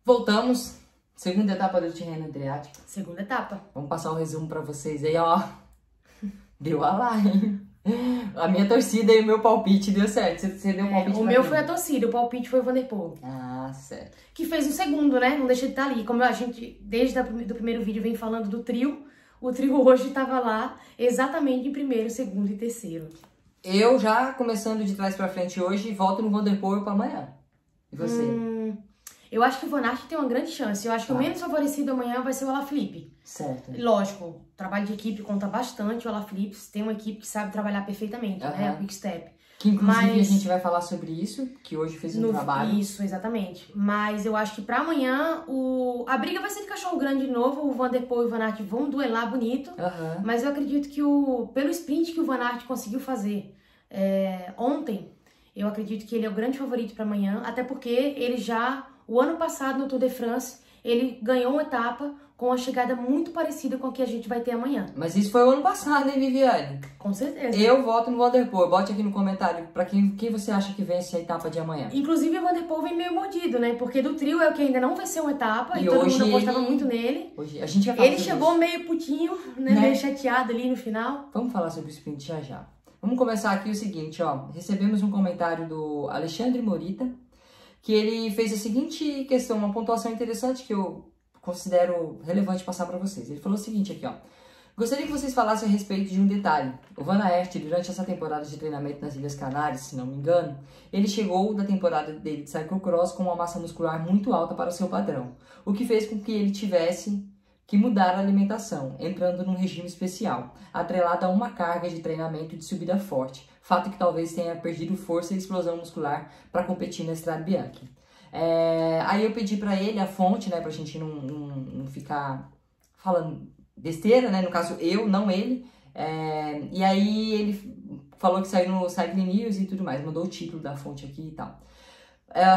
Voltamos. Segunda etapa do Tirreno Adriático. Segunda etapa. Vamos passar o resumo pra vocês aí, ó. Deu a lá, hein? A minha torcida e o meu palpite deu certo. Você deu palpite O meu foi a torcida, o palpite foi o Van der Poel. Ah, certo. Que fez o segundo, né? Não deixa de estar ali. Como a gente, desde do primeiro vídeo, vem falando do trio, o trio hoje estava lá exatamente em primeiro, segundo e terceiro. Eu já, começando de trás pra frente hoje, volto no Van der Poel pra amanhã. E você? Eu acho que o Van Aert tem uma grande chance. Eu acho que o menos favorecido amanhã vai ser o Alaphilippe. Certo. Lógico, o trabalho de equipe conta bastante. O Alaphilippe tem uma equipe que sabe trabalhar perfeitamente, né? A Quick Step. Que inclusive a gente vai falar sobre isso, que hoje fez um trabalho. Isso, exatamente. Mas eu acho que pra amanhã a briga vai ser de cachorro grande de novo. O Van der Poel e o Van Aert vão duelar bonito. Mas eu acredito que pelo sprint que o Van Aert conseguiu fazer ontem, eu acredito que ele é o grande favorito pra amanhã. Até porque ele já, o ano passado no Tour de France, ele ganhou uma etapa com uma chegada muito parecida com a que a gente vai ter amanhã. Mas isso foi o ano passado, hein, Viviane? Com certeza. Eu voto no Van der Poel. Bote aqui no comentário pra quem você acha que vence a etapa de amanhã. Inclusive, o Van der Poel vem meio mordido, né? Porque do trio é o que ainda não venceu uma etapa e todo hoje mundo apostava muito nele. Hoje a gente vai falar ele chegou isso. Meio putinho, né? Meio chateado ali no final. Vamos falar sobre o sprint já já. Vamos começar aqui o seguinte, ó. Recebemos um comentário do Alexandre Morita, que ele fez a seguinte questão, uma pontuação interessante que eu considero relevante passar para vocês. Ele falou o seguinte aqui, ó. Gostaria que vocês falassem a respeito de um detalhe. O Van Aert, durante essa temporada de treinamento nas Ilhas Canárias, se não me engano, ele chegou da temporada dele de cyclocross com uma massa muscular muito alta para o seu padrão, o que fez com que ele tivesse que mudar a alimentação, entrando num regime especial, atrelado a uma carga de treinamento de subida forte, fato que talvez tenha perdido força e explosão muscular para competir na Strade Bianche. Aí eu pedi para ele a fonte, né, pra gente não ficar falando besteira, né, no caso eu, não ele, e aí ele falou que saiu no Cycling News e tudo mais, mandou o título da fonte aqui e tal.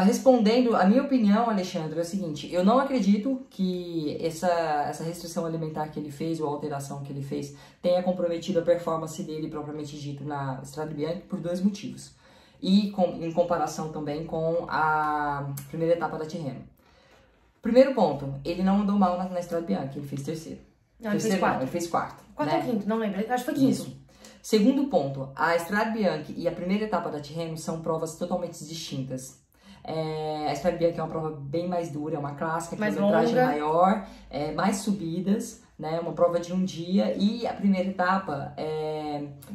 Respondendo, a minha opinião, Alexandre, é o seguinte, eu não acredito que essa restrição alimentar que ele fez, ou a alteração que ele fez, tenha comprometido a performance dele, propriamente dito, na Strade Bianche, por dois motivos. E em comparação também com a primeira etapa da Tirreno. Primeiro ponto, ele não andou mal na Strade Bianche, ele fez terceiro. Não, ele fez quarto. Ele fez quarto. Quarto ou quinto, não lembro, acho que foi quinto. Isso. Segundo ponto, a Strade Bianche e a primeira etapa da Tirreno são provas totalmente distintas. A Strade Bianche é uma prova bem mais dura, é uma clássica, quilometragem maior, mais subidas, né? Uma prova de um dia. E a primeira etapa,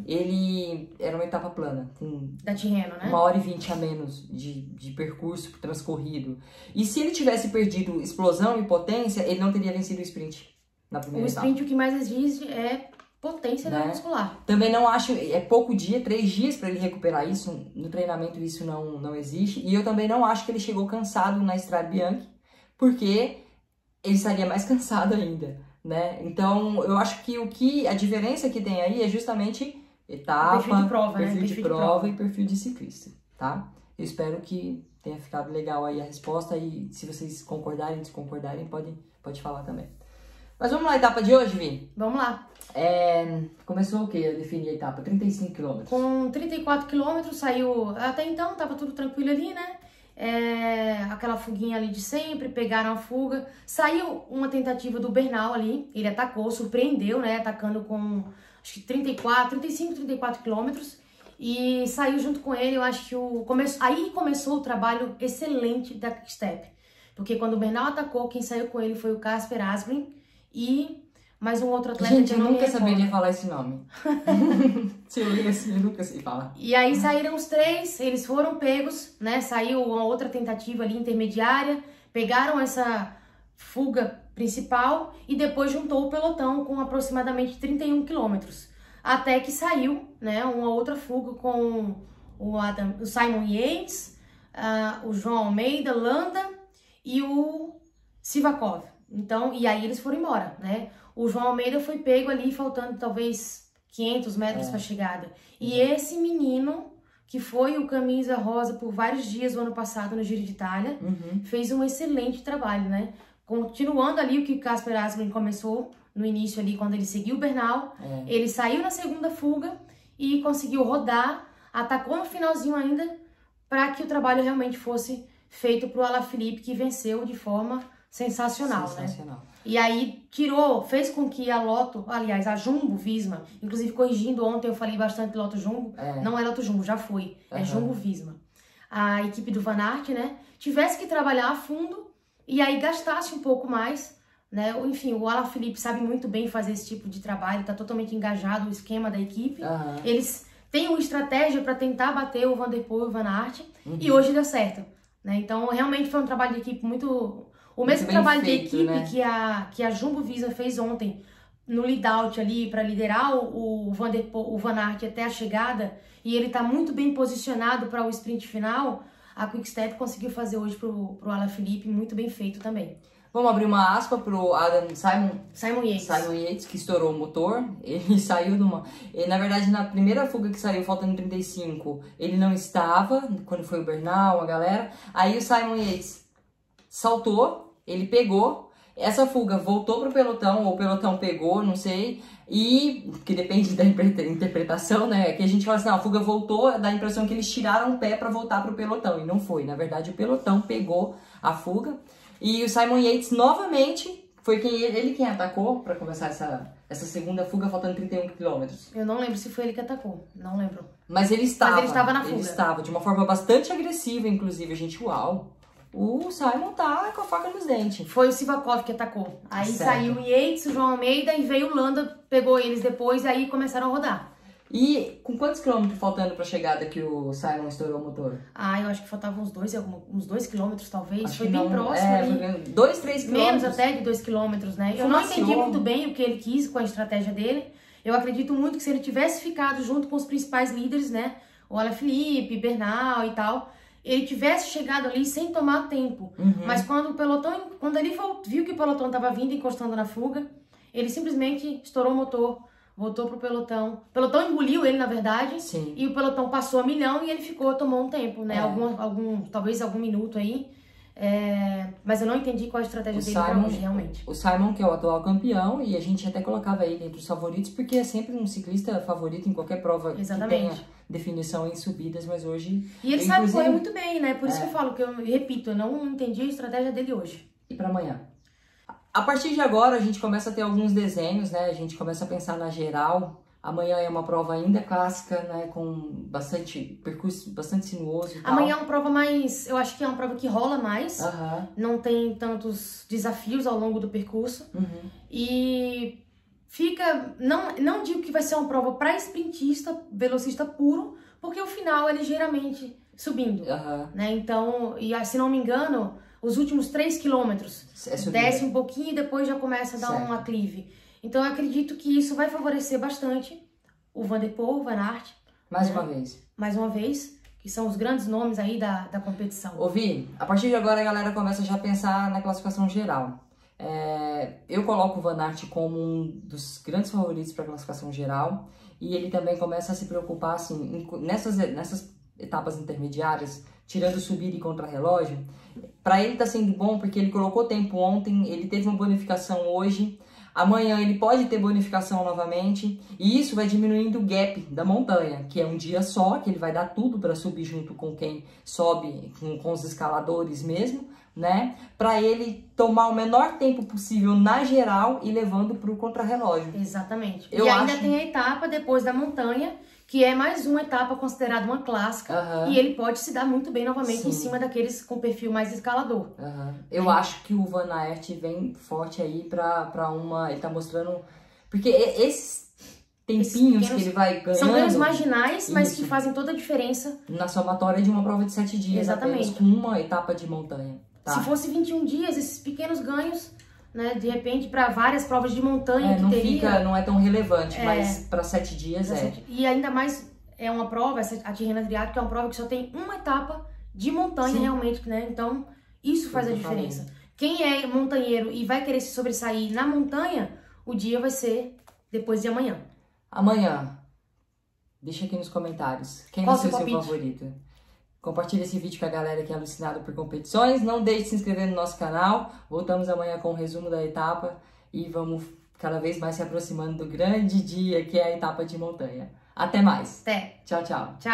ele era uma etapa plana, com da Tirreno, né? 1h20 a menos de percurso transcorrido. E se ele tivesse perdido explosão e potência, ele não teria vencido o sprint na primeira etapa. O sprint o que mais exige é potência muscular. Também não acho, é pouco dia, 3 dias para ele recuperar isso, no treinamento isso não existe, e eu também não acho que ele chegou cansado na Strade Bianche, porque ele estaria mais cansado ainda, né? Então, eu acho que a diferença que tem aí é justamente etapa, perfil de prova e perfil de ciclista, tá? Eu espero que tenha ficado legal aí a resposta, e se vocês concordarem, desconcordarem, pode falar também. Mas vamos lá, a etapa de hoje, Vi? Vamos lá. Começou o quê? Eu defini a etapa, 35 km. Com 34 km saiu, até então tava tudo tranquilo ali, né? Aquela fuguinha ali de sempre, pegaram a fuga. Saiu uma tentativa do Bernal ali, ele atacou, surpreendeu, né? Atacando com, acho que 35, 34 km. E saiu junto com ele, eu acho que aí começou o trabalho excelente da Quick Step. Porque quando o Bernal atacou, quem saiu com ele foi o Casper Asgreen e mais um outro atleta. Gente, eu nunca saberia falar esse nome. Se eu ler assim, eu nunca sei falar. E aí saíram os três, eles foram pegos, né? Saiu uma outra tentativa ali intermediária, pegaram essa fuga principal e depois juntou o pelotão com aproximadamente 31 quilômetros. Até que saiu, né, uma outra fuga com o Simon Yates, o João Almeida, Landa e o Sivakov. Então, e aí eles foram embora, né? O João Almeida foi pego ali, faltando talvez 500 metros para a chegada. E esse menino, que foi o camisa rosa por vários dias o ano passado no Giro de Itália, fez um excelente trabalho, né? Continuando ali o que o Casper Asgreen começou no início ali, quando ele seguiu o Bernal, ele saiu na segunda fuga e conseguiu rodar, atacou no finalzinho ainda, para que o trabalho realmente fosse feito pro Alaphilippe, que venceu de forma sensacional, Sensacional. né? E aí fez com que a Lotto, aliás, a Jumbo Visma, inclusive corrigindo ontem, eu falei bastante de Lotto Jumbo, não é Lotto Jumbo, já foi, é Jumbo Visma. A equipe do Van Aert, né, tivesse que trabalhar a fundo e aí gastasse um pouco mais, né? Enfim, o Alaphilippe sabe muito bem fazer esse tipo de trabalho, tá totalmente engajado no esquema da equipe. Eles têm uma estratégia para tentar bater o Van der Poel e o Van Aert, e hoje deu certo, né? Então, realmente foi um trabalho de equipe muito... O mesmo trabalho de equipe, né, que a Jumbo Visma fez ontem no lead-out ali para liderar o Van Aert até a chegada, e ele tá muito bem posicionado para o sprint final, a Quick-Step conseguiu fazer hoje pro Alaphilippe, muito bem feito também. Vamos abrir uma aspa pro Simon Yates, que estourou o motor. Ele saiu na verdade, na primeira fuga que saiu, faltando 35, ele não estava, quando foi o Bernal, a galera. Aí o Simon Yates saltou, ele pegou, essa fuga voltou pro pelotão, ou o pelotão pegou, não sei, e que depende da interpretação, né? Que a gente fala assim, a fuga voltou, dá a impressão que eles tiraram o pé para voltar pro pelotão, e não foi. Na verdade, o pelotão pegou a fuga, e o Simon Yates novamente foi quem atacou para começar essa segunda fuga, faltando 31 quilômetros. Eu não lembro se foi ele que atacou, não lembro. Mas ele estava na fuga. Ele estava, de uma forma bastante agressiva, inclusive, a gente, uau. O Simon tá com a faca nos dentes. Foi o Sivakov que atacou. Aí certo. Saiu o Yates, o João Almeida, e veio o Landa, pegou eles depois, e aí começaram a rodar. E com quantos quilômetros faltando pra chegada que o Simon estourou o motor? Eu acho que faltavam uns 2 quilômetros, talvez. Acho foi que bem não, próximo ali. 2, 3 quilômetros. Menos até de 2 quilômetros, né? Eu não entendi muito bem o que ele quis com a estratégia dele. Eu acredito muito que se ele tivesse ficado junto com os principais líderes, né? O Alaphilippe, Bernal e tal, ele tivesse chegado ali sem tomar tempo. Mas quando ele viu que o pelotão estava vindo, encostando na fuga, ele simplesmente estourou o motor, voltou pro pelotão. O pelotão engoliu ele, na verdade. Sim. E o pelotão passou a milhão e ele tomou um tempo, né? Talvez algum minuto aí. Mas eu não entendi qual a estratégia dele pra hoje, realmente. O Simon, que é o atual campeão, e a gente até colocava ele entre os favoritos, porque é sempre um ciclista favorito em qualquer prova que tenha definição em subidas, mas hoje... E ele sabe correr muito bem, né? Por isso que eu falo, que eu repito, eu não entendi a estratégia dele hoje. E pra amanhã? A partir de agora, a gente começa a ter alguns desenhos, né? A gente começa a pensar na geral. Amanhã é uma prova ainda clássica, né? Com bastante percurso, bastante sinuoso e tal. Amanhã é uma prova mais... Eu acho que é uma prova que rola mais. Não tem tantos desafios ao longo do percurso. E fica... Não digo que vai ser uma prova para sprintista, velocista puro, porque o final é ligeiramente subindo. Né? Então, se não me engano, os últimos 3 quilômetros desce um pouquinho e depois já começa a dar um aclive. Então, eu acredito que isso vai favorecer bastante o Van der Poel, o Van Aert. Mais uma vez. Que são os grandes nomes aí da competição. Ouvi, a partir de agora a galera começa já a pensar na classificação geral. Eu coloco o Van Aert como um dos grandes favoritos para a classificação geral. E ele também começa a se preocupar, assim, nessas etapas intermediárias, tirando subida e contrarrelógio. Para ele tá sendo bom porque ele colocou tempo ontem, ele teve uma bonificação hoje. Amanhã ele pode ter bonificação novamente, e isso vai diminuindo o gap da montanha, que é um dia só, que ele vai dar tudo para subir junto com quem sobe, com os escaladores mesmo, né? Para ele tomar o menor tempo possível na geral e levando para o contrarrelógio. Exatamente. E ainda tem a etapa depois da montanha, que é mais uma etapa considerada uma clássica, e ele pode se dar muito bem novamente em cima daqueles com perfil mais escalador. Eu acho que o Van Aert vem forte aí pra uma... Ele tá mostrando... Porque esses tempinhos que ele vai ganhando... São ganhos marginais, mas que fazem toda a diferença. Na somatória de uma prova de 7 dias, apenas com uma etapa de montanha. Tá? Se fosse 21 dias, esses pequenos ganhos... Né, de repente, para várias provas de montanha não é tão relevante, mas para 7 dias E ainda mais, é uma prova, a Tirreno Adriático é uma prova que só tem uma etapa de montanha realmente, né? Então, isso faz a diferença. Quem é montanheiro e vai querer se sobressair na montanha, o dia vai ser depois de amanhã. Amanhã, deixa aqui nos comentários, quem vai ser o seu favorito? Compartilhe esse vídeo com a galera que é alucinada por competições. Não deixe de se inscrever no nosso canal. Voltamos amanhã com o resumo da etapa. E vamos cada vez mais se aproximando do grande dia que é a etapa de montanha. Até mais. Até. Tchau, tchau.